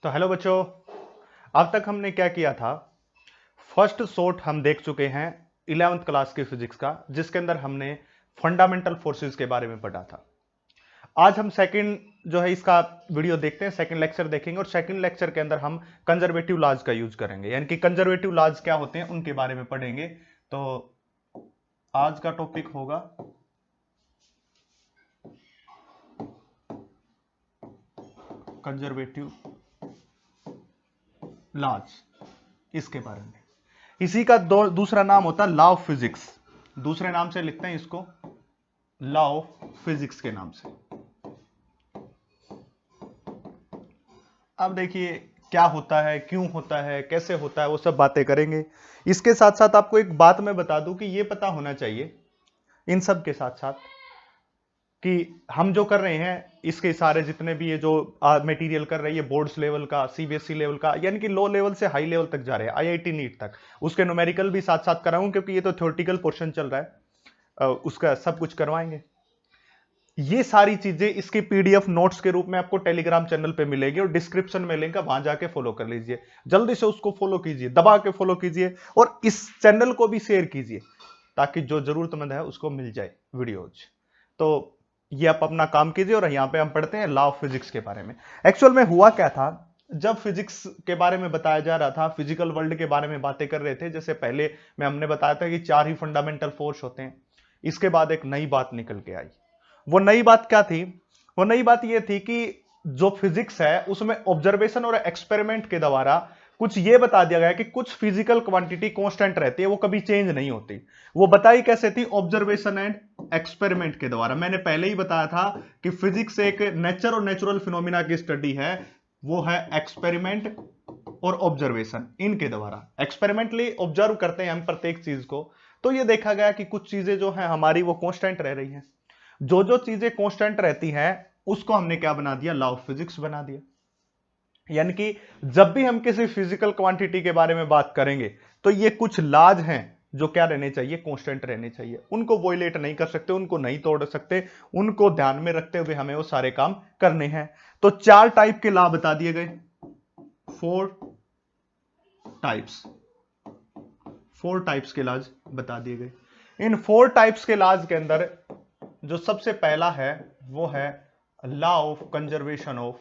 तो हेलो बच्चों। अब तक हमने क्या किया था? फर्स्ट शॉट हम देख चुके हैं 11th क्लास की फिजिक्स का, जिसके अंदर हमने फंडामेंटल फोर्सेस के बारे में पढ़ा था। आज हम सेकंड जो है इसका वीडियो देखते हैं, सेकंड लेक्चर देखेंगे और सेकंड लेक्चर के अंदर हम कंजर्वेटिव लॉज का यूज करेंगे, यानी कि कंजर्वेटिव लॉज क्या होते हैं उनके बारे में पढ़ेंगे। तो आज का टॉपिक होगा कंजर्वेटिव लॉज, इसके बारे में। इसी का दूसरा नाम होता है लॉ ऑफ फिजिक्स। दूसरे नाम से लिखते हैं इसको लॉ ऑफ फिजिक्स के नाम से। अब देखिए क्या होता है, क्यों होता है, कैसे होता है, वो सब बातें करेंगे। इसके साथ साथ आपको एक बात मैं बता दूं कि ये पता होना चाहिए इन सब के साथ साथ कि हम जो कर रहे हैं इसके सारे जितने भी ये जो मटेरियल कर रही है, बोर्ड्स लेवल का, सीबीएसई लेवल का, यानी कि लो लेवल से हाई लेवल तक जा रहे हैं, आईआईटी नीट तक। उसके न्यूमेरिकल भी साथ साथ कराऊं क्योंकि ये तो थ्योरेटिकल पोर्शन चल रहा है, उसका सब कुछ करवाएंगे। ये सारी चीजें इसके पीडीएफ नोट्स के रूप में आपको टेलीग्राम चैनल पे मिलेगी और डिस्क्रिप्शन में लिंक है, वहां जाके फॉलो कर लीजिए। जल्दी से उसको फॉलो कीजिए, दबा के फॉलो कीजिए और इस चैनल को भी शेयर कीजिए ताकि जो जरूरतमंद है उसको मिल जाए वीडियोज। तो ये आप अपना काम कीजिए और यहां पे हम पढ़ते हैं लॉ ऑफ फिजिक्स के बारे में। एक्चुअल में हुआ क्या था, जब फिजिक्स के बारे में बताया जा रहा था, फिजिकल वर्ल्ड के बारे में बातें कर रहे थे, जैसे पहले में हमने बताया था कि 4 ही फंडामेंटल फोर्स होते हैं। इसके बाद एक नई बात निकल के आई। वो नई बात क्या थी? वो नई बात ये थी कि जो फिजिक्स है उसमें ऑब्जर्वेशन और एक्सपेरिमेंट के द्वारा कुछ ये बता दिया गया कि कुछ फिजिकल क्वांटिटी कांस्टेंट रहती है, वो कभी चेंज नहीं होती। वो बताई कैसे थी? ऑब्जर्वेशन एंड एक्सपेरिमेंट के द्वारा। मैंने पहले ही बताया था कि फिजिक्स एक नेचर और नेचुरल फिनोमिना की स्टडी है, वो है एक्सपेरिमेंट और ऑब्जर्वेशन। इनके द्वारा एक्सपेरिमेंटली ऑब्जर्व करते हैं हम प्रत्येक चीज को, तो ये देखा गया कि कुछ चीजें जो है हमारी वो कांस्टेंट रह रही हैं। जो जो चीजें कांस्टेंट रहती हैं उसको हमने क्या बना दिया? लॉ ऑफ फिजिक्स बना दिया। यानी कि जब भी हम किसी फिजिकल क्वांटिटी के बारे में बात करेंगे तो ये कुछ लॉज हैं जो क्या रहने चाहिए? कांस्टेंट रहने चाहिए। उनको वोलेट नहीं कर सकते, उनको नहीं तोड़ सकते। उनको ध्यान में रखते हुए हमें वो सारे काम करने हैं। तो 4 टाइप के लॉ बता दिए गए, 4 टाइप्स। 4 टाइप्स के लॉज बता दिए गए। इन 4 टाइप्स के लॉज के अंदर जो सबसे पहला है वो है law of conservation of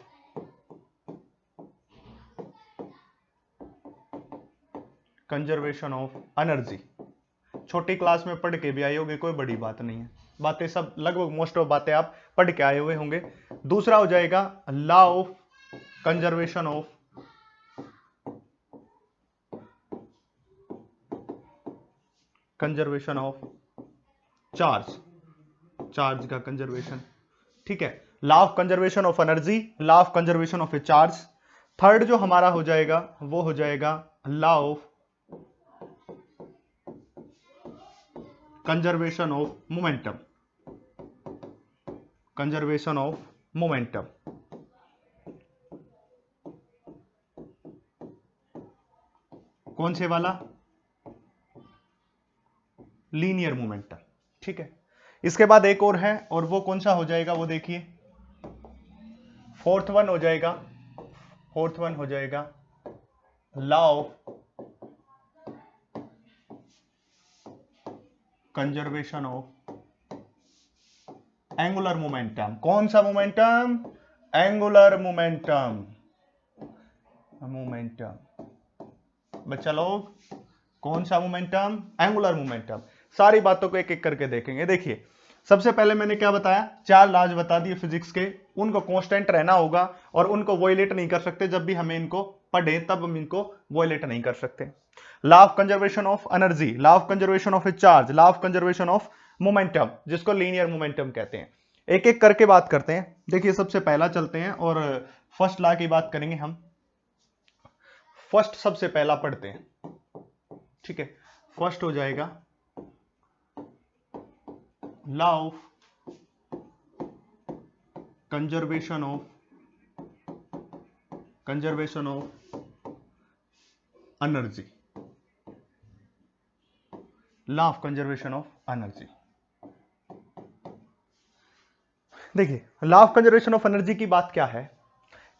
energy. छोटी क्लास में पढ़ के भी आए होंगे, कोई बड़ी बात नहीं है। बातें सब लगभग मोस्ट ऑफ बातें आप पढ़ के आए हुए होंगे। दूसरा हो जाएगा law of conservation of charge. Charge का कंजर्वेशन, ठीक है। Law of conservation of energy, law of conservation of a charge. Third जो हमारा हो जाएगा वो हो जाएगा law of conservation of momentum. Conservation of momentum, कौन से वाला? लीनियर मोमेंटम, ठीक है। इसके बाद एक और है, और वो कौन सा हो जाएगा वो देखिए। फोर्थ वन हो जाएगा, फोर्थ वन हो जाएगा law of conservation of angular momentum. कौन सा मोमेंटम? Angular momentum. मोमेंटम बच्चा लोग, कौन सा मोमेंटम? Angular momentum. सारी बातों को एक एक करके देखेंगे। देखिए सबसे पहले मैंने क्या बताया? 4 लॉज बता दिए फिजिक्स के। उनको कांस्टेंट रहना होगा और उनको वॉयलेट नहीं कर सकते। जब भी हमें इनको पढ़े तब हम इनको वॉयलेट नहीं कर सकते। Law of conservation of energy, law of conservation of a charge, law of conservation of momentum, जिसको लीनियर मोमेंटम कहते हैं। एक एक करके बात करते हैं। देखिए सबसे पहला चलते हैं और फर्स्ट लॉ की बात करेंगे हम। फर्स्ट सबसे पहला पढ़ते हैं, ठीक है। फर्स्ट हो जाएगा law of conservation of energy. Law of conservation of energy. देखिए law of conservation of energy की बात क्या है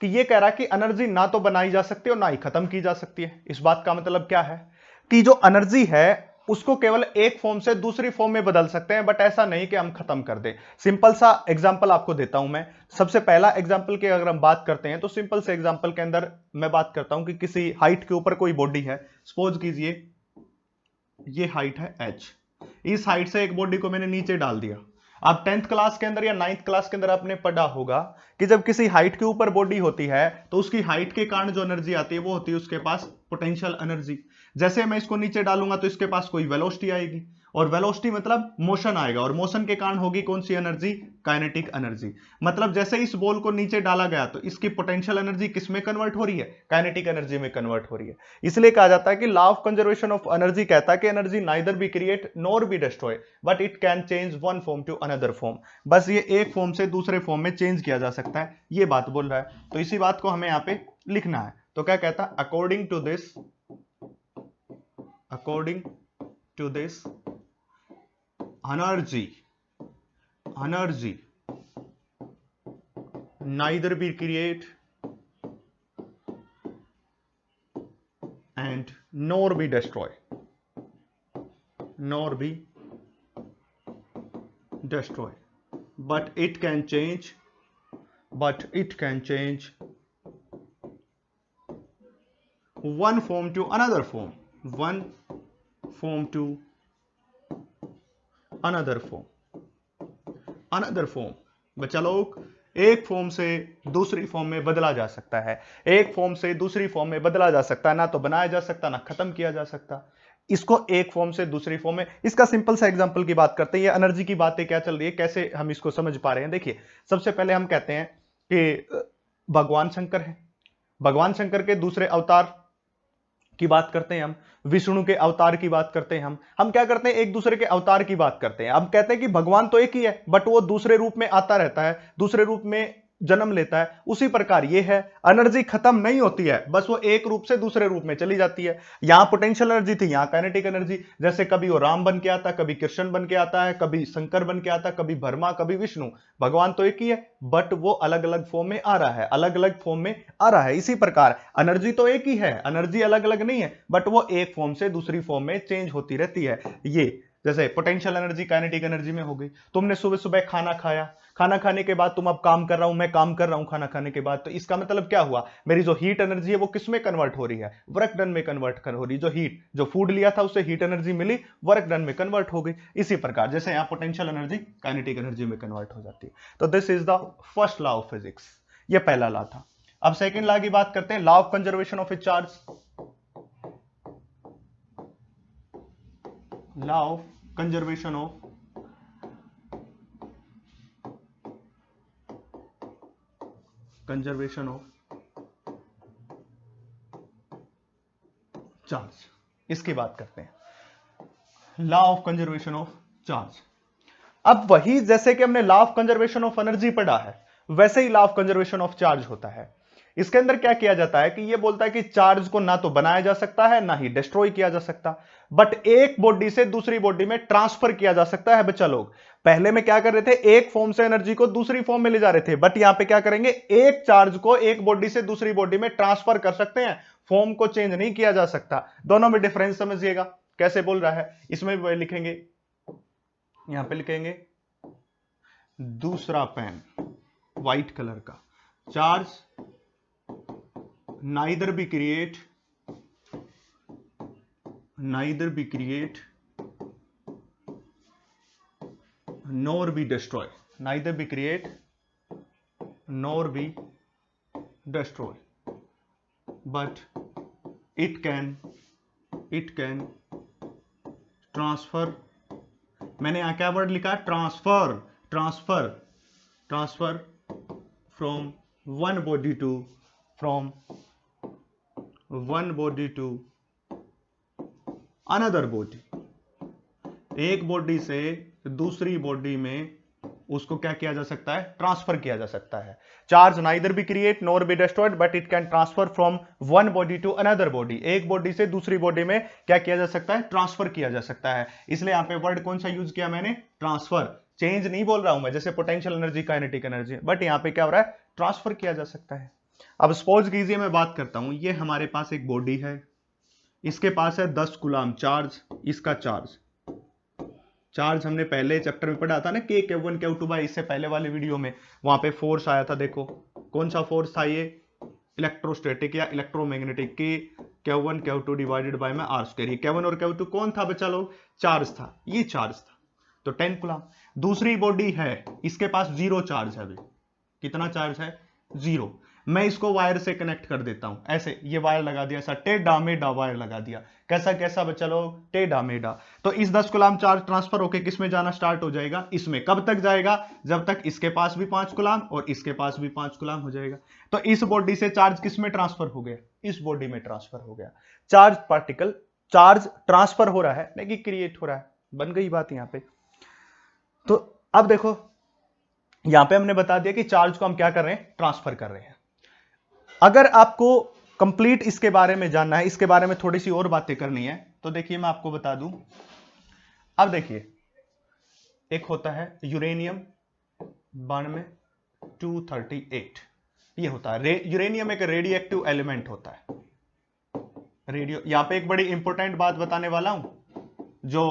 कि ये कह रहा है कि एनर्जी ना तो बनाई जा सकती है और ना ही खत्म की जा सकती है। इस बात का मतलब क्या है कि जो एनर्जी है उसको केवल एक फॉर्म से दूसरी फॉर्म में बदल सकते हैं, बट ऐसा नहीं कि हम खत्म कर दें। सिंपल सा एग्जांपल आपको देता हूं मैं। सबसे पहला एग्जांपल की अगर हम बात करते हैं तो सिंपल से एग्जांपल के अंदर मैं बात करता हूं कि किसी हाइट के ऊपर कोई बॉडी है। सपोज कीजिए ये हाइट है h, इस हाइट से एक बॉडी को मैंने नीचे डाल दिया। अब 10th क्लास के अंदर या 9th क्लास के अंदर आपने पढ़ा होगा कि जब किसी हाइट के ऊपर बॉडी होती है तो उसकी हाइट के कारण जो एनर्जी आती है वो होती है उसके पास पोटेंशियल एनर्जी। जैसे मैं इसको नीचे डालूंगा तो इसके पास कोई वेलोसिटी आएगी, और वेलोसिटी मतलब मोशन आएगा, और मोशन के कारण होगी कौन सी एनर्जी? Kinetic energy. मतलब जैसे इस बॉल को नीचे डाला गया तो इसकी पोटेंशियल एनर्जी किस में कन्वर्ट हो रही है? काइनेटिक एनर्जी में कन्वर्ट हो रही है। इसलिए कहा जाता है कि law of conservation of energy कहता है कि energy neither be create nor be destroy but it can change one form to another form. बस ये एक फॉर्म से दूसरे फॉर्म में चेंज किया जा सकता है, ये बात बोल रहा है। तो इसी बात को हमें यहां पे लिखना है। तो क्या कहता है? According to this energy neither be create and nor be destroy but it can change one form to another form another form. बच्चा लोग, एक फॉर्म से दूसरी फॉर्म में बदला जा सकता है, एक फॉर्म से दूसरी फॉर्म में बदला जा सकता है, ना तो बनाया जा सकता ना खत्म किया जा सकता। इसको एक फॉर्म से दूसरी फॉर्म में, इसका सिंपल सा एग्जांपल की बात करते हैं। ये एनर्जी की बातें क्या चल रही है, कैसे हम इसको समझ पा रहे हैं। देखिए, सबसे पहले हम कहते हैं कि भगवान शंकर है, भगवान शंकर के दूसरे अवतार की बात करते हैं हम, विष्णु के अवतार की बात करते हैं हम क्या करते हैं? एक दूसरे के अवतार की बात करते हैं। अब कहते हैं कि भगवान तो एक ही है बट वो दूसरे रूप में आता रहता है, दूसरे रूप में जन्म लेता है। उसी प्रकार ये है, एनर्जी खत्म नहीं होती है, बस वो एक रूप से दूसरे रूप में चली जाती है। यहां पोटेंशियल एनर्जी थी, यहां काइनेटिक एनर्जी। जैसे कभी वो राम बन के आता, कभी कृष्ण बन के आता है, कभी शंकर बन के आता, कभी ब्रह्मा, कभी विष्णु। भगवान तो एक ही है बट वो अलग अलग फॉर्म में आ रहा है, अलग अलग फॉर्म में आ रहा है। इसी प्रकार एनर्जी तो एक ही है, एनर्जी अलग अलग नहीं है, बट वो एक फॉर्म से दूसरी फॉर्म में चेंज होती रहती है। ये जैसे पोटेंशियल एनर्जी काइनेटिक एनर्जी में हो गई। तुमने सुबह सुबह खाना खाया, खाना खाने के बाद तुम अब काम कर रहा हूं, मैं काम कर रहा हूं खाना खाने के बाद, तो इसका मतलब क्या हुआ? मेरी जो हीट एनर्जी है वो किस में कन्वर्ट हो रही है? वर्क डन में कन्वर्ट हो रही है। जो फूड लिया था उससे हीट एनर्जी मिली, वर्क डन में कन्वर्ट हो गई। इसी प्रकार जैसे यहां पोटेंशियल एनर्जी काइनेटिक एनर्जी में कन्वर्ट हो जाती है। तो this is the first law of physics, ये पहला लॉ था। अब सेकेंड लॉ की बात करते हैं, law of conservation of a charge. Law of conservation of charge, इसकी बात करते हैं। Law of conservation of charge. अब वही जैसे कि हमने law of conservation of energy पढ़ा है, वैसे ही law of conservation of charge होता है। इसके अंदर क्या किया जाता है कि ये बोलता है कि चार्ज को ना तो बनाया जा सकता है ना ही डिस्ट्रॉय किया जा सकता, बट एक बॉडी से दूसरी बॉडी में ट्रांसफर किया जा सकता है। बच्चा लोग, पहले में क्या कर रहे थे? एक फॉर्म से एनर्जी को दूसरी फॉर्म में ले जा रहे थे, बट यहां पे क्या करेंगे? एक चार्ज को एक बॉडी से दूसरी बॉडी में ट्रांसफर कर सकते हैं, फॉर्म को चेंज नहीं किया जा सकता। दोनों में डिफरेंस समझिएगा कैसे बोल रहा है। इसमें भी लिखेंगे, यहां पे लिखेंगे दूसरा पेन व्हाइट कलर का, charge neither be create nor be destroy, neither be create nor be destroy, but it can transfer। मैंने यहां क्या वर्ड लिखा? Transfer from one body to another body. एक बॉडी से दूसरी बॉडी में उसको क्या किया जा सकता है? ट्रांसफर किया जा सकता है। Charge neither be create nor be destroyed but it can transfer from one body to another body. एक बॉडी से दूसरी बॉडी में क्या किया जा सकता है? ट्रांसफर किया जा सकता है। इसलिए यहां पे वर्ड कौन सा यूज किया मैंने? ट्रांसफर। चेंज नहीं बोल रहा हूं मैं, जैसे potential energy kinetic energy, but यहां पे क्या हो रहा है? ट्रांसफर किया जा सकता है। अब सपोज कीजिए मैं बात करता हूं, ये हमारे पास एक बॉडी है, इसके पास है 10 कूलम चार्ज, इसका चार्ज हमने पहले चैप्टर में पढ़ा था ना, के Q1 Q2 बाई, इससे पहले वाले वीडियो में वहां पे फोर्स आया था। देखो कौन सा फोर्स था ये, इलेक्ट्रोस्टैटिक या इलेक्ट्रोमैग्नेटिक, के Q1 Q2 डिवाइडेड बाय में R स्क्वायर। Q1 और Q2 कौन था बच्चा लोग, चार्ज था, ये चार्ज था, तो 10 कूलम। दूसरी बॉडी है, इसके पास जीरो चार्ज है, अभी कितना चार्ज है, जीरो। मैं इसको वायर से कनेक्ट कर देता हूं, ऐसे ये वायर लगा दिया, ऐसा टेढ़ा मेढ़ा वायर लगा दिया, कैसा कैसा बच्चा लोग, टेढ़ा मेढ़ा। तो इस 10 कूलम चार्ज ट्रांसफर होकर किस में जाना स्टार्ट हो जाएगा, इसमें। कब तक जाएगा, जब तक इसके पास भी 5 कूलम और इसके पास भी 5 कूलम हो जाएगा। तो इस बॉडी से चार्ज किस में ट्रांसफर हो गया, इस बॉडी में ट्रांसफर हो गया। चार्ज पार्टिकल, चार्ज ट्रांसफर हो रहा है, नहीं कि क्रिएट हो रहा है। बन गई बात यहां पे। तो अब देखो यहां पे हमने बता दिया कि चार्ज को हम क्या कर रहे हैं, ट्रांसफर कर रहे हैं। अगर आपको कंप्लीट इसके बारे में जानना है, इसके बारे में थोड़ी सी और बातें करनी है, तो देखिए मैं आपको बता दूं। अब देखिए एक होता है यूरेनियम 92 238, ये होता है यूरेनियम, एक रेडियोएक्टिव एलिमेंट होता है। रेडियो, यहां पे एक बड़ी इंपॉर्टेंट बात बताने वाला हूं जो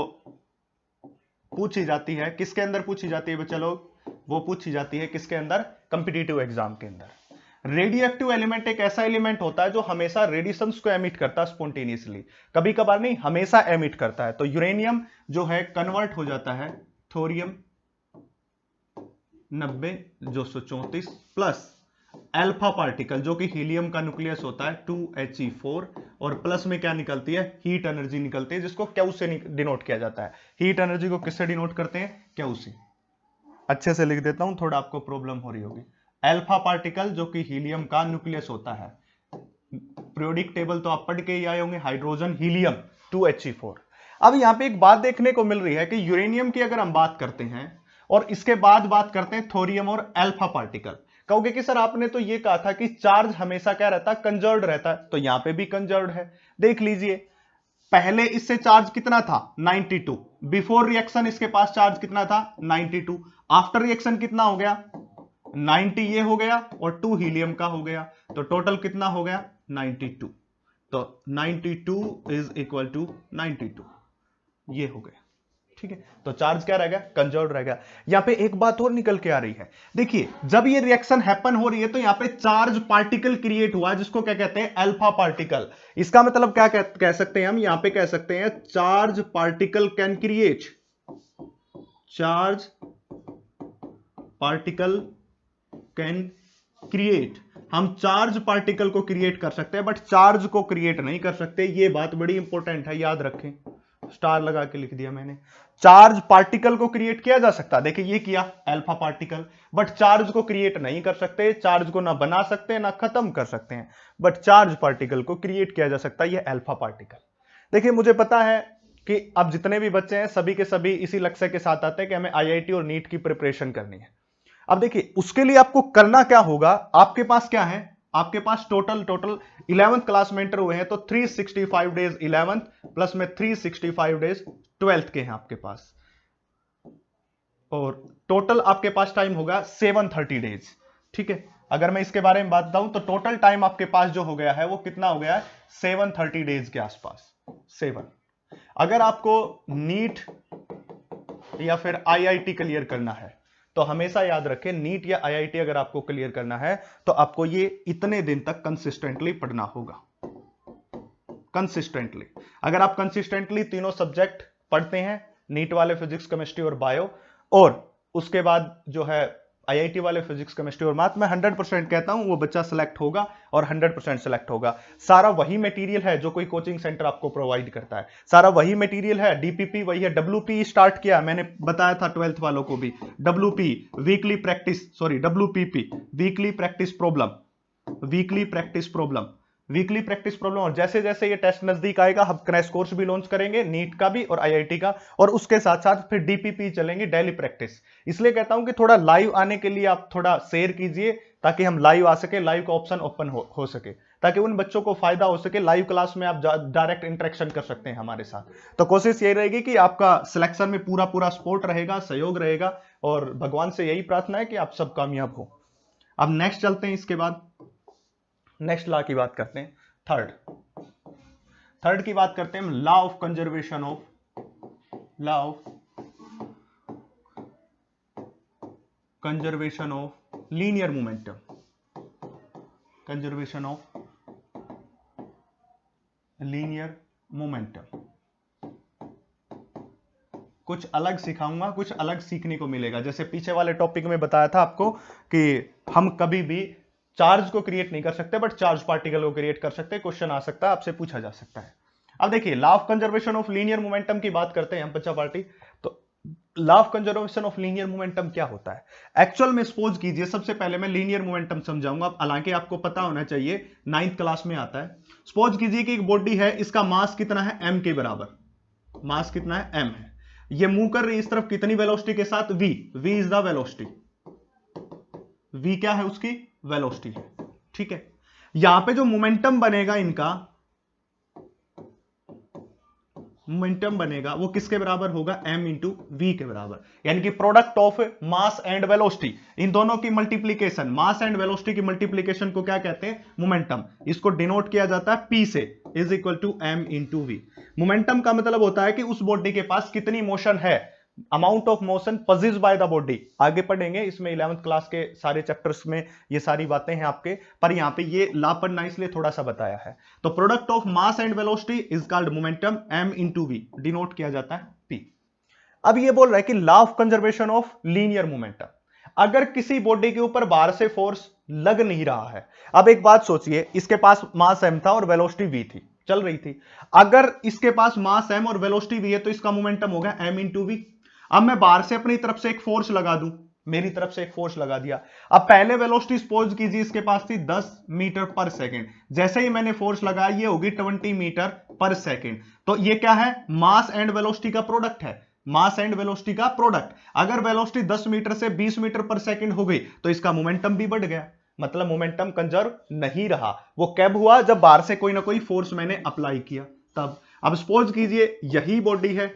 पूछी जाती है, किसके अंदर पूछी जाती है बच्चा लोग, वो पूछी जाती है किसके अंदर, कॉम्पिटिटिव एग्जाम के अंदर। रेडियोएक्टिव एलिमेंट एक ऐसा एलिमेंट होता है जो हमेशा रेडिएशंस को एमिट करता है स्पॉन्टेनियसली, कभी कभार नहीं, हमेशा एमिट करता है। तो यूरेनियम जो है कन्वर्ट हो जाता है थोरियम 90 प्लस अल्फा पार्टिकल जो कि हीलियम का न्यूक्लियस होता है 2He4, और प्लस में क्या निकलती है, हीट एनर्जी निकलती है, जिसको क्यू से डिनोट किया जाता है। हीट एनर्जी को किससे डिनोट करते हैं, क्यू से। अच्छे से लिख देता हूं, थोड़ा आपको प्रॉब्लम हो रही होगी। अल्फा पार्टिकल जो कि हीलियम का न्यूक्लियस होता है, पीरियोडिक टेबल तो आप पढ़ के ही आए होंगे, हाइड्रोजन हीलियम 2He4। अब यहां पे एक बात देखने को मिल रही है कि यूरेनियम की अगर हम बात करते हैं और इसके बाद बात करते हैं थोरियम और अल्फा पार्टिकल, कहोगे कि सर आपने तो ये कहा था कि चार्ज हमेशा क्या रहता है, कंजर्व्ड रहता है, तो यहां पे भी कंजर्व्ड है। देख लीजिए पहले इससे चार्ज कितना था 92, बिफोर रिएक्शन इसके पास चार्ज कितना था 92, आफ्टर रिएक्शन कितना हो गया 90, ये हो गया, और 2 हीलियम का हो गया, तो टोटल कितना हो गया 92। तो 92 इज इक्वल टू 92, ये हो गया, ठीक है। तो चार्ज क्या रहेगा, कंजर्व्ड रहेगा। यहां पे एक बात और निकल के आ रही है, देखिए जब ये रिएक्शन हैपन हो रही है तो यहां पे चार्ज पार्टिकल क्रिएट हुआ, जिसको क्या कहते हैं, अल्फा पार्टिकल। इसका मतलब क्या कह सकते हैं हम, यहां पे कह सकते हैं charge particle can create, charge particle can create, हम चार्ज पार्टिकल को क्रिएट कर सकते हैं, बट चार्ज को क्रिएट नहीं कर सकते। ये बात बड़ी इंपॉर्टेंट है, याद रखें, स्टार लगा के लिख दिया मैंने। चार्ज पार्टिकल को क्रिएट किया जा सकता है, देखिए ये किया अल्फा पार्टिकल, बट चार्ज को क्रिएट नहीं कर सकते, चार्ज को ना बना सकते ना खत्म कर सकते हैं, बट चार्ज पार्टिकल को क्रिएट किया जा सकता है, ये अल्फा पार्टिकल। देखिए मुझे पता है कि अब जितने भी बच्चे हैं सभी के सभी इसी लक्ष्य के साथ आते हैं कि हमें IIT और नीट की प्रिपरेशन करनी है। अब देखिए उसके लिए आपको करना क्या होगा, आपके पास क्या है, आपके पास टोटल 11th क्लास में एंटर हुए हैं, तो 365 डेज 11th प्लस में 365 डेज 12th के हैं आपके पास, और टोटल आपके पास टाइम होगा 730 डेज, ठीक है। अगर मैं इसके बारे में बात बताऊं तो टोटल टाइम आपके पास जो हो गया है वो कितना हो गया है, 730 डेज के आसपास, 7। अगर आपको नीट या फिर IIT क्लियर करना है तो हमेशा याद रखें, नीट या IIT अगर आपको क्लियर करना है तो आपको ये इतने दिन तक कंसिस्टेंटली पढ़ना होगा, कंसिस्टेंटली। अगर आप कंसिस्टेंटली तीनों सब्जेक्ट पढ़ते हैं, नीट वाले फिजिक्स केमिस्ट्री और बायो, और उसके बाद जो है IIT वाले फिजिक्स केमिस्ट्री और मैथ, मैं 100% कहता हूं वो बच्चा सिलेक्ट होगा और 100% सिलेक्ट होगा। सारा वही मटेरियल है जो कोई कोचिंग सेंटर आपको प्रोवाइड करता है, सारा वही मटेरियल है, DPP वही है, WP स्टार्ट किया मैंने बताया था 12th वालों को भी, WP weekly practice, sorry WPP weekly practice problem, weekly practice problem, weekly practice problem. और जैसे जैसे ये टेस्ट नजदीक आएगा हम क्रैश कोर्स भी लॉन्च करेंगे, नीट का भी और IIT का, और उसके साथ साथ फिर DPP चलेंगे, डेली प्रैक्टिस। इसलिए कहता हूं कि थोड़ा लाइव आने के लिए आप थोड़ा शेयर कीजिए ताकि हम लाइव आ सके, लाइव का ऑप्शन ओपन हो सके, ताकि उन बच्चों को फायदा हो सके। लाइव क्लास में आप डायरेक्ट इंटरेक्शन कर सकते हैं हमारे साथ। तो कोशिश यही रहेगी कि आपका सिलेक्शन में पूरा पूरा सपोर्ट रहेगा, सहयोग रहेगा, और भगवान से यही प्रार्थना है कि आप सब कामयाब हो। अब नेक्स्ट चलते हैं इसके बाद। नेक्स्ट लॉ की बात करते हैं, थर्ड की बात करते हैं हम, law of conservation of linear momentum, conservation of linear momentum. कुछ अलग सिखाऊंगा, कुछ अलग सीखने को मिलेगा। जैसे पीछे वाले टॉपिक में बताया था आपको कि हम कभी भी चार्ज को क्रिएट नहीं कर सकते, बट चार्ज पार्टिकल को क्रिएट कर सकते हैं। क्वेश्चन आ सकता है, आपसे पूछा जा सकता है। अब देखिए, law of conservation of linear momentum की बात करते हैं हम बच्चा पार्टी। तो law of conservation of linear momentum क्या होता है एक्चुअल में? सपोज कीजिए, सबसे पहले मैं लीनियर मोमेंटम समझाऊंगा, हालांकि आपको पता होना चाहिए, 9th क्लास में आता है। सपोज कीजिए कि एक बॉडी है, इसका मास कितना है? m के बराबर। मास कितना है? m है। ये मूव कर रही है इस तरफ कितनी वेलोसिटी के साथ? v is the velocity. v क्या है? उसकी वेलोसिटी है। ठीक है, यहां पे जो मोमेंटम बनेगा, इनका मोमेंटम बनेगा वो किसके बराबर होगा? m इंटू वी के बराबर। यानी कि product of mass and velocity, इन दोनों की मल्टीप्लीकेशन, मास एंड वेलोसिटी की मल्टीप्लीकेशन को क्या कहते हैं? मोमेंटम। इसको डिनोट किया जाता है p से, is equal to m into v. Momentum का मतलब होता है कि उस बॉडी के पास कितनी मोशन है, amount of motion possessed by the body. आगे पढ़ेंगे इसमें, 11th क्लास के सारे चैप्टर्स में ये सारी बातें हैं आपके, पर यहां पे ये ला पढ़ना इसलिए थोड़ा सा बताया है। तो product of mass and velocity is called momentum, m into v, denote किया जाता है p। अब ये बोल रहा है कि law of conservation of linear momentum, अगर किसी बॉडी के ऊपर बाहर से फोर्स लग नहीं रहा है। अब एक बात सोचिए, इसके पास मास m था और वेलोसिटी v थी, चल रही थी। अगर इसके पास मास m और वेलोसिटी v है, तो इसका मोमेंटम होगा m इंटू वी। अब मैं बाहर से अपनी तरफ से एक फोर्स लगा दूं, मेरी तरफ से एक फोर्स लगा दिया। अब पहले वेलोसिटी सपोज कीजिए इसके पास थी 10 मीटर पर सेकंड, जैसे ही मैंने फोर्स लगाया ये होगी 20 मीटर पर सेकंड। तो ये क्या है? मास एंड वेलोसिटी का प्रोडक्ट है, मास एंड वेलोसिटी का प्रोडक्ट। अगर वेलोसिटी 10 मीटर से 20 मीटर पर सेकंड हो गई, तो इसका मोमेंटम भी बढ़ गया, मतलब मोमेंटम कंजर्व नहीं रहा। वो कब हुआ? जब बाहर से कोई ना कोई फोर्स मैंने अप्लाई किया, तब। अब सपोज कीजिए यही बॉडी है,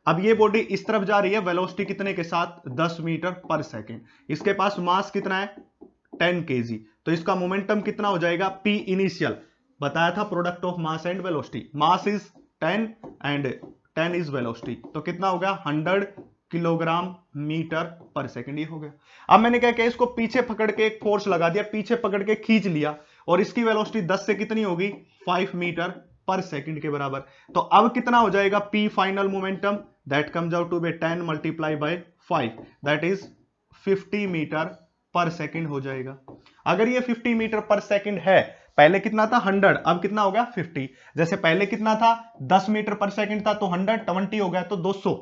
अब ये बॉडी इस तरफ जा रही है, वेलोसिटी कितने के साथ? 10 मीटर पर सेकंड। इसके पास मास कितना है? 10 kg। तो इसका मोमेंटम कितना हो जाएगा? p इनिशियल, बताया था product of mass and velocity. Mass is 10 and 10 is velocity, तो कितना हो गया? 100 किलोग्राम मीटर पर सेकंड। ये हो गया। अब मैंने क्या किया, इसको पीछे पकड़ के एक फोर्स लगा दिया, पीछे पकड़ के खींच लिया, और इसकी वेलोसिटी 10 से कितनी होगी? 5 मीटर पर सेकंड के बराबर। तो अब कितना हो जाएगा? p final momentum, that comes out to be 10 multiply by 5, that is 50 metre per second हो जाएगा। अगर ये 50 मीटर पर सेकंड है, पहले कितना था? 100, अब कितना हो गया? 50। जैसे पहले कितना था? 10 मीटर पर सेकंड था, तो 120 हो गया, तो 200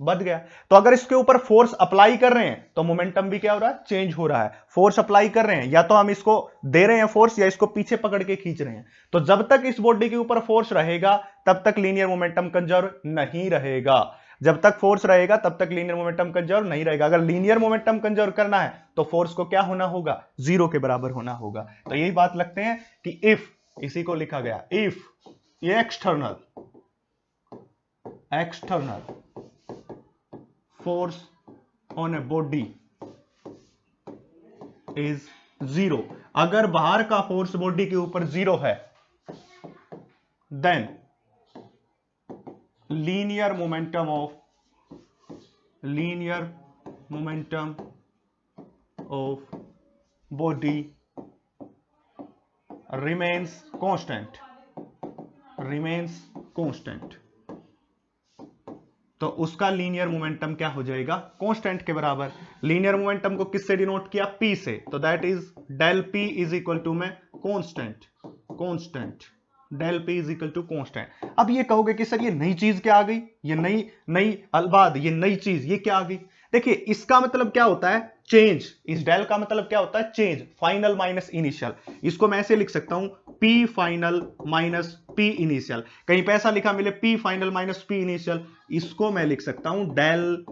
बढ़ गया। तो अगर इसके ऊपर फोर्स अप्लाई कर रहे हैं, तो मोमेंटम भी क्या हो रहा है? चेंज हो रहा है। फोर्स अप्लाई कर रहे हैं, या तो हम इसको दे रहे हैं फोर्स, या इसको पीछे पकड़ के खींच रहे हैं। तो जब तक इस बॉडी के ऊपर फोर्स रहेगा, तब तक लीनियर मोमेंटम कंजर्व नहीं रहेगा। जब तक फोर्स रहेगा, तब तक लीनियर मोमेंटम कंजर्व नहीं रहेगा। अगर लीनियर मोमेंटम कंजर्व करना है, तो फोर्स को क्या होना होगा? 0 के बराबर होना होगा। तो यही बात लगते हैं कि इफ, इसी को लिखा गया इफ, ये external force on a body is 0, अगर बाहर का फोर्स बॉडी के ऊपर 0 है, then linear momentum of body remains constant, तो उसका लीनियर मोमेंटम क्या हो जाएगा? कांस्टेंट के बराबर। लीनियर मोमेंटम को किससे डिनोट किया? p से, तो that is del p is equal to में constant, del p is equal to constant. अब ये कहोगे कि सर ये नई चीज क्या आ गई, ये नई अलबाद, ये नई चीज, ये क्या आ गई? देखिए, इसका मतलब क्या होता है? चेंज। इस डेल का मतलब क्या होता है? Change, final minus initial. इसको मैं ऐसे लिख सकता हूं, p final minus p initial. कहीं पे ऐसा लिखा मिले p final minus p initial, इसको मैं लिख सकता हूं डेल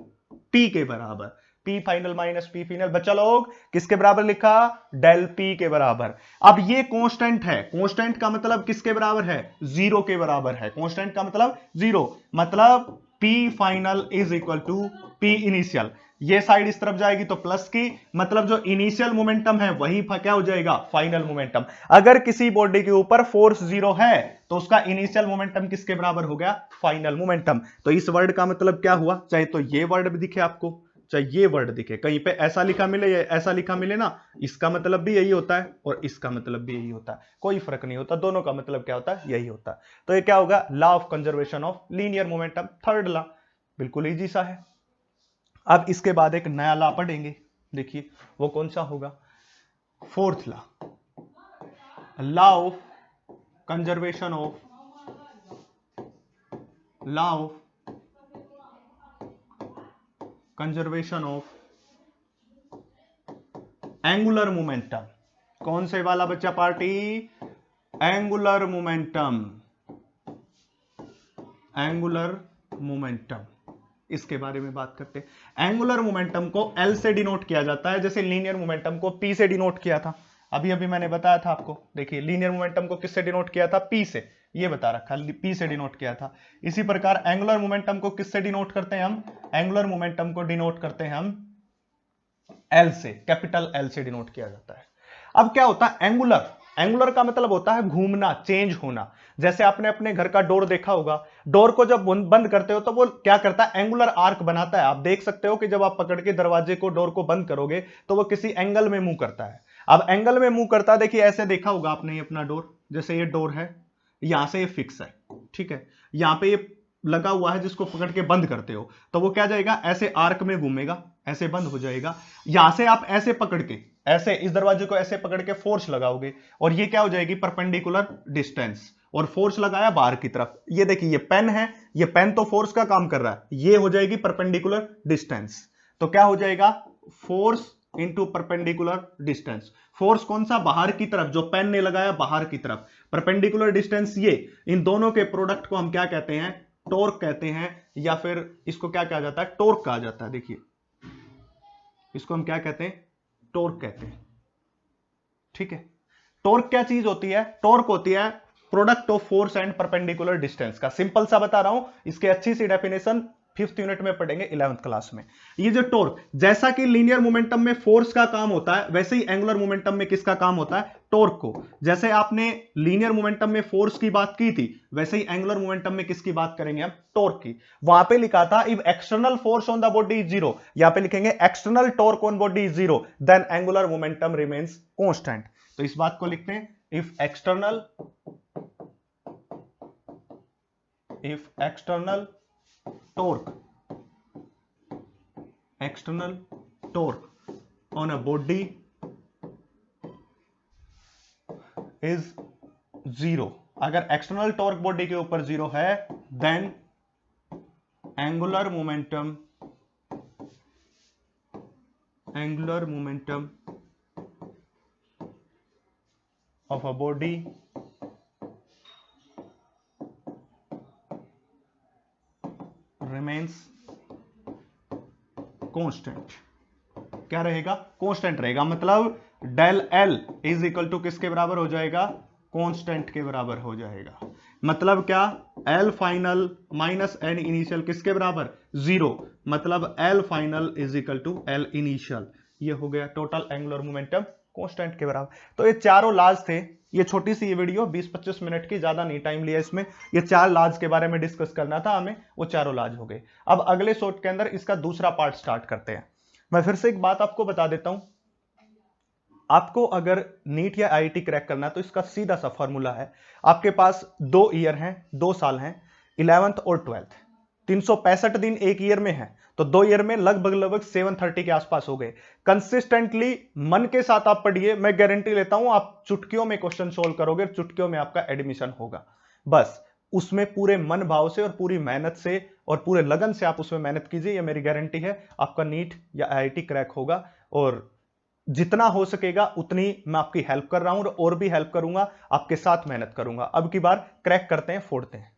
p के बराबर। p final minus p final, बच्चा लोग किसके बराबर लिखा? डेल p के बराबर। अब ये कांस्टेंट है, कांस्टेंट का मतलब किसके बराबर है? 0 के बराबर है। कांस्टेंट का मतलब 0, मतलब P final is equal to P initial. ये साइड इस तरफ जाएगी तो प्लस की, मतलब जो इनिशियल मोमेंटम है वही क्या हो जाएगा, फाइनल मोमेंटम। अगर किसी बॉडी के ऊपर फोर्स 0 है तो उसका इनिशियल मोमेंटम किसके बराबर हो गया, फाइनल मोमेंटम। तो इस वर्ड का मतलब क्या हुआ, चाहे तो ये वर्ड भी दिखे आपको, चाहे ये वर्ड दिखे, कहीं पे ऐसा लिखा मिले या ऐसा लिखा मिले ना, इसका मतलब भी यही होता है और इसका मतलब भी यही होता है, कोई फर्क नहीं होता, दोनों का मतलब क्या होता है, यही होता है। तो ये क्या होगा, law of conservation of linear momentum, third law, बिल्कुल इजी सा है। अब इसके बाद एक नया लॉ पढ़ेंगे, देखिए वो कौन सा होगा, fourth law, law of conservation of, law of conservation of angular momentum. कौन से वाला बच्चा party, angular momentum, angular momentum, इसके बारे में बात करते हैं। एंगुलर मोमेंटम को L से डिनोट किया जाता है, जैसे लीनियर मोमेंटम को P से डिनोट किया था, अभी अभी मैंने बताया था आपको। देखिए लीनियर मोमेंटम को किससे डिनोट किया था, P से, ये बता रखा, P से डिनोट किया था। इसी प्रकार एंगुलर मोमेंटम को किससे डिनोट करते हैं हम, एंगुलर मोमेंटम को डिनोट करते हैं हम L से, कैपिटल L से डिनोट किया जाता है। अब क्या होता है एंगुलर, एंगुलर का मतलब होता है घूमना, चेंज होना। जैसे आपने अपने घर का डोर देखा होगा, डोर को जब बंद करते हो तो वो क्या करता है, एंगुलर आर्क बनाता है। आप देख सकते हो कि जब आप पकड़ के दरवाजे को, डोर को बंद करोगे तो वो किसी एंगल में मूव करता है। अब एंगल में मूव करता है, देखिए ऐसे देखा होगा आपने ये अपना डोर, जैसे ये डोर है, यहां से ये फिक्स है, ठीक है, यहां पे ये लगा हुआ है, जिसको पकड़ के बंद करते हो तो वो क्या जाएगा, ऐसे आर्क में घूमेगा, ऐसे बंद हो जाएगा। यहां से आप ऐसे पकड़ के, ऐसे इस दरवाजे को ऐसे पकड़ के फोर्स लगाओगे और ये क्या हो जाएगी, परपेंडिकुलर डिस्टेंस, और फोर्स लगाया बाहर की तरफ। ये देखिए ये पेन है, ये पेन तो फोर्स का काम कर रहा है, ये हो जाएगी परपेंडिकुलर डिस्टेंस। तो क्या हो जाएगा, force into perpendicular distance. Force कौन सा, बाहर की तरफ, जो पेन ने लगाया बाहर की तरफ, परपेंडिकुलर डिस्टेंस ये, इन दोनों के प्रोडक्ट को हम क्या कहते हैं, टॉर्क कहते हैं, या फिर इसको क्या कहा जाता है, टॉर्क कहा जाता है। देखिए इसको हम क्या कहते हैं, टॉर्क कहते हैं, ठीक है। टॉर्क क्या चीज होती है, टॉर्क होती है product of force and perpendicular distance का, सिंपल सा बता रहा हूं, इसकी अच्छी सी डेफिनेशन 5th यूनिट में पढ़ेंगे 11th क्लास में। ये जो टॉर्क, जैसा कि लीनियर मोमेंटम में फोर्स का काम होता है, वैसे ही एंगुलर मोमेंटम में किसका काम होता है, टॉर्क को। जैसे आपने लीनियर मोमेंटम में फोर्स की बात की थी, वैसे ही एंगुलर मोमेंटम में किसकी बात करेंगे हम, टॉर्क की। वहां पे लिखा था if external force on the body is zero, यहां पे लिखेंगे external torque on body is zero, then angular momentum remains constant. तो इस बात को लिखते हैं, if external torque on a body is zero, अगर एक्सटर्नल टॉर्क बॉडी के ऊपर जीरो है, then angular momentum of a body remains constant. क्या रहेगा, कांस्टेंट रहेगा, मतलब del L is equal to किसके बराबर हो जाएगा, कांस्टेंट के बराबर हो जाएगा। मतलब क्या, L final minus N initial किसके बराबर, जीरो, मतलब L final is equal to L initial. ये हो गया टोटल एंगुलर मोमेंटम कांस्टेंट के बराबर। तो ये चारों लॉज थे। ये छोटी सी ये वीडियो 20-25 मिनट की, ज्यादा नहीं टाइम लिया इसमें, ये 4 लॉज के बारे में डिस्कस करना था हमें, वो चारों लॉज हो गए। अब अगले शॉट के अंदर इसका दूसरा पार्ट स्टार्ट करते हैं। मैं फिर से एक बात आपको बता देता हूं, आपको अगर नीट या आईआईटी क्रैक करना है तो इसका सीधा सा फॉर्मूला है। आपके पास 2 ईयर हैं, 2 साल हैं, 11th और 12th, 365 दिन एक ईयर में है, तो 2 ईयर में लगभग 730 के आसपास हो गए। कंसिस्टेंटली मन के साथ आप पढ़िए, मैं गारंटी लेता हूं आप चुटकियों में क्वेश्चन सोल्व करोगे, चुटकियों में आपका एडमिशन होगा। बस उसमें पूरे मन भाव से और पूरी मेहनत से और पूरे लगन से आप उसमें मेहनत कीजिए, ये मेरी गारंटी है, आपका नीट या आईआईटी क्रैक होगा। और जितना हो सकेगा उतनी मैं आपकी हेल्प कर रहा हूं और भी हेल्प करूंगा, आपके साथ मेहनत करूंगा। अब की बार क्रैक करते हैं, फोड़ते हैं।